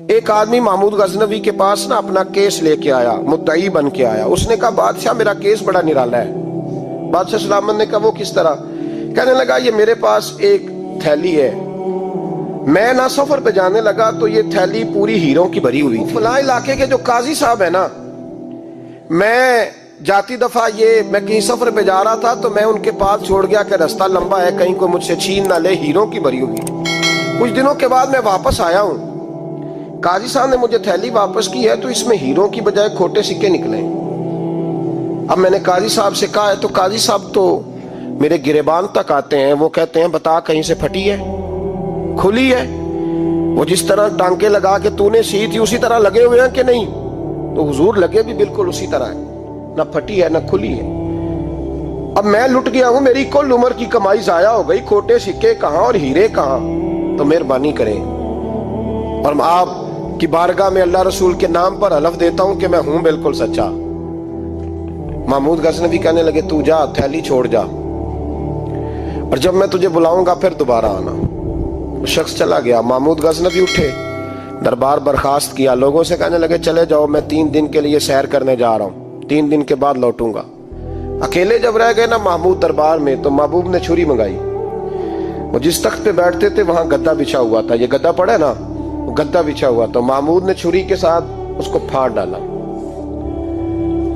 ایک آدمی محمود غزنوی کے پاس نا اپنا کیس لے کے آیا، مدعی بن کے آیا. اس نے کہا بادشاہ میرا کیس بڑا نرالا ہے. بادشاہ سلامت نے کہا وہ کس طرح؟ کہنے لگا یہ میرے پاس ایک تھیلی ہے، میں نہ سفر پہ جانے لگا تو یہ تھیلی پوری ہیروں کی بھری ہوئی. فلاں علاقے کے جو قاضی صاحب ہے نا، میں جاتی دفعہ میں کہیں سفر پہ جا رہا تھا تو میں ان کے پاس چھوڑ گیا کہ رستہ لمبا ہے، کہیں کوئی مجھ سے چھین نہ لے، ہیروں کی بھری ہوئی. کچھ دنوں کے بعد میں واپس آیا ہوں، قاضی صاحب نے مجھے تھیلی واپس کی ہے تو اس میں ہیروں کی بجائے کھوٹے سکے نکلے. اب میں نے قاضی صاحب سے کہا ہے تو قاضی صاحب تو میرے گریبان تک آتے ہیں، وہ کہتے ہیں بتا کہیں سے پھٹی ہے، کھلی ہے؟ وہ جس طرح ٹانکے لگا کے تو نے سی تھی اسی طرح لگے ہوئے ہیں کہ نہیں؟ تو حضور لگے بھی بالکل اسی طرح ہے، نہ پھٹی ہے نہ کھلی ہے. اب میں لٹ گیا ہوں، میری کل عمر کی کمائی ضائع ہو گئی، کھوٹے سکے کہاں اور ہیرے کہاں؟ تو مہربانی کریں. اور آپ کی بارگاہ میں اللہ رسول کے نام پر حلف دیتا ہوں کہ میں ہوں بالکل سچا. محمود غزنوی کہنے لگے تو جا، تھیلی چھوڑ جا، اور جب میں تجھے بلاؤں گا پھر دوبارہ آنا. شخص چلا گیا. محمود غزنوی اٹھے، دربار برخاست کیا، لوگوں سے کہنے لگے چلے جاؤ، میں 3 دن کے لیے سیر کرنے جا رہا ہوں، 3 دن کے بعد لوٹوں گا. اکیلے جب رہ گئے نا محمود دربار میں تو محبوب نے چھری منگائی. وہ جس تخت پہ بیٹھتے تھے وہاں گدا بچھا ہوا تھا، یہ گدا پڑا ہے نا، وہ گدا بچھا ہوا تھا. محمود نے چھری کے ساتھ اس کو پھاڑ ڈالا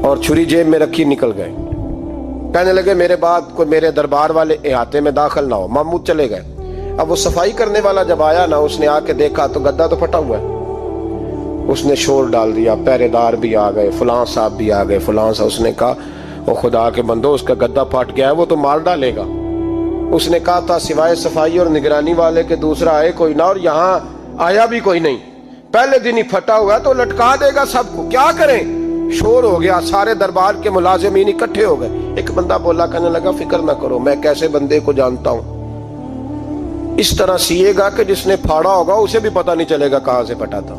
اور چھری جیب میں رکھی نکل گئے. کہنے لگے میرے بعد کوئی میرے دربار والے احاطے میں داخل نہ ہو. محمود چلے گئے. اب وہ صفائی کرنے والا جب آیا نا، اس نے آ کے دیکھا تو گدا تو پھٹا ہوا ہے. اس نے شور ڈال دیا، پہرے دار بھی آ گئے، فلاں صاحب بھی آ گئے، فلاں صاحب. اس نے کہا وہ خدا کے بندو، اس کا گدا پھٹ گیا ہے، وہ تو مار ڈالے گا. اس نے کہا تھا سوائے صفائی اور نگرانی والے کے دوسرا آئے کوئی نہ، اور یہاں آیا بھی کوئی نہیں. پہلے دن ہی پھٹا ہوا ہے تو لٹکا دے گا سب کو، کیا کریں؟ شور ہو گیا، سارے دربار کے ملازمین اکٹھے ہو گئے. ایک بندہ بولا، کہنے لگا فکر نہ کرو، میں کیسے بندے کو جانتا ہوں، اس طرح سیے گا کہ جس نے پھاڑا ہوگا اسے بھی پتہ نہیں چلے گا کہاں سے پھٹا تھا.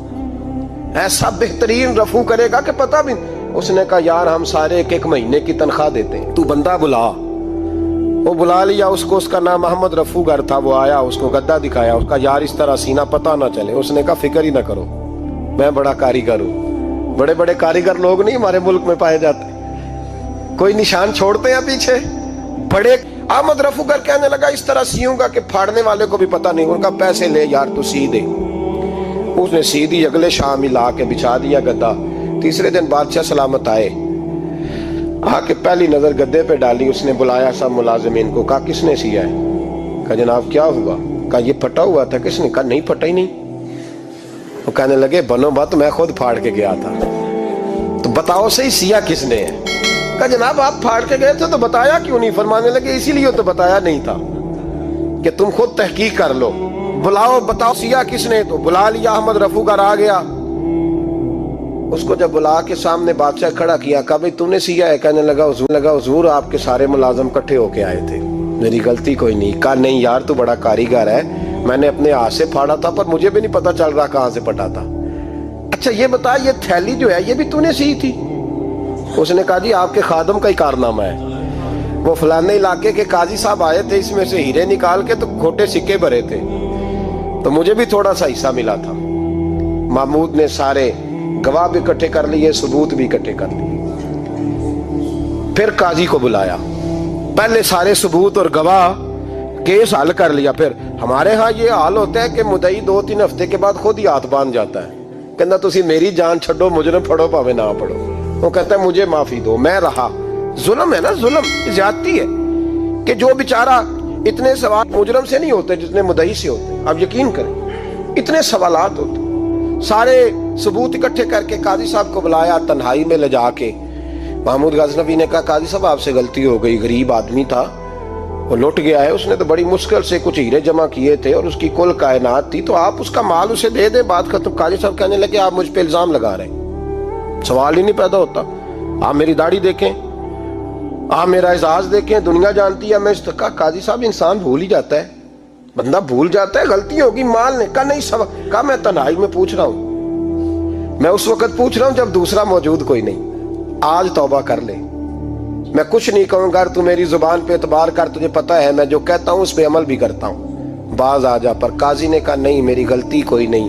ایسا بہترین رفو کرے گا کہ پتہ بھی. اس نے کہا یار ہم سارے 1 مہینے کی تنخواہ دیتے ہیں، تو بندہ بلا. وہ بلا لیا اس کو، اس کا نام محمد رفو گر تھا. وہ آیا، اس کو گدا دکھایا، اس کا یار اس طرح سینہ پتہ نہ چلے. اس نے کہا فکر ہی نہ کرو، میں بڑا کاریگر ہوں. بڑے بڑے کاریگر لوگ نہیں ہمارے ملک میں پائے جاتے، کوئی نشان چھوڑتے ہیں پیچھے بڑے. احمد رفو گر کہنے لگا اس طرح سیوں گا کہ پھاڑنے والے کو بھی پتہ نہیں. ان کا پیسے لے یار تو سی دے. اس نے سی دی، اگلے شام ہی لا کے بچھا دیا گدا. تیسرے دن بادشاہ سلامت آئے، آ کے پہلی نظر گدے پہ ڈالی. اس نے بلایا سب ملازمین کو، کہا کس نے سیا ہے؟ کہا جناب کیا ہوا؟ کہا یہ پھٹا ہوا تھا. کس نے؟ کہا نہیں پھٹا ہی نہیں. وہ کہنے لگے بنو بات، میں خود پھاڑ کے گیا تھا. تو بتاؤ صحیح سیا کس نے ہے؟ کہا جناب آپ پھاڑ کے گئے تھے تو بتایا کیوں نہیں؟ فرمانے لگے اسی لیے تو بتایا نہیں تھا کہ تم خود تحقیق کر لو. بلاؤ بتاؤ سیا کس نے. تو بلا لیا، احمد رفو گر آ گیا. اس کو جب بلا کے سامنے بادشاہ کھڑا کیا، کہا بھئی تو نے سیا ہے؟ کہنے لگا حضور آپ کے سارے ملازم کٹھے ہو کے آئے تھے، میری غلطی کوئی نہیں. کہا نہیں یار تو بڑا کاریگر ہے، میں نے اپنے ہاتھ سے پھاڑا تھا پر مجھے بھی نہیں پتا چل رہا کہاں سے پھٹا تھا. اچھا یہ بتا یہ تھیلی جو ہے یہ بھی تو نے سی تھی؟ اس نے کہا جی آپ کے خادم کا ہی کارنامہ ہے، وہ فلانے علاقے کے قاضی صاحب آئے تھے، اس میں سے ہیرے نکال کے تو کھوٹے سکے بھرے تھے، تو مجھے بھی تھوڑا سا حصہ ملا تھا. محمود نے سارے گواہ بھی اکٹھے کر لیے، ثبوت بھی اکٹھے کر لیے. پھر قاضی کو بلایا، پہلے سارے ثبوت اور گواہ کیس حل کر لیا. پھر ہمارے ہاں یہ حال ہوتا ہے کہ مدعی 2-3 ہفتے کے بعد خود ہی ہاتھ باندھ جاتا ہے، کہنا تسی میری جان چھڈو، مجرم پھڑو پاوے نہ پڑھو. وہ کہتا ہے مجھے معافی دو، میں رہا. ظلم ہے نا، ظلم زیادتی ہے کہ جو بیچارہ اتنے سوال مجرم سے نہیں ہوتے جتنے مدعی سے ہوتے. آپ یقین کریں اتنے سوالات ہوتے. سارے ثبوت اکٹھے کر کے قاضی صاحب کو بلایا، تنہائی میں لے جا کے. محمود غزنوی نے کہا قاضی صاحب آپ سے غلطی ہو گئی، غریب آدمی تھا، وہ لٹ گیا ہے، اس نے تو بڑی مشکل سے کچھ ہیرے جمع کیے تھے اور اس کی کل کائنات تھی، تو آپ اس کا مال اسے دے دیں، بات ختم. قاضی صاحب کہنے لگے آپ مجھ پہ الزام لگا رہے ہیں، سوال ہی نہیں پیدا ہوتا. آپ میری داڑھی دیکھیں، آپ میرا اعزاز دیکھیں، دنیا جانتی ہے میں اس کا. قاضی صاحب انسان بھول ہی جاتا ہے، بندہ بھول جاتا ہے، غلطی ہوگی، مال نے. کہا نہیں سب. کہا میں تنہائی میں پوچھ رہا ہوں، میں اس وقت پوچھ رہا ہوں جب دوسرا موجود کوئی نہیں. آج توبہ کر لے، میں کچھ نہیں کہوں گا، تو میری زبان پہ اعتبار کر، تجھے پتہ ہے میں جو کہتا ہوں اس پہ عمل بھی کرتا ہوں، باز آ جا. پر قاضی نے کہا نہیں میری غلطی کوئی نہیں،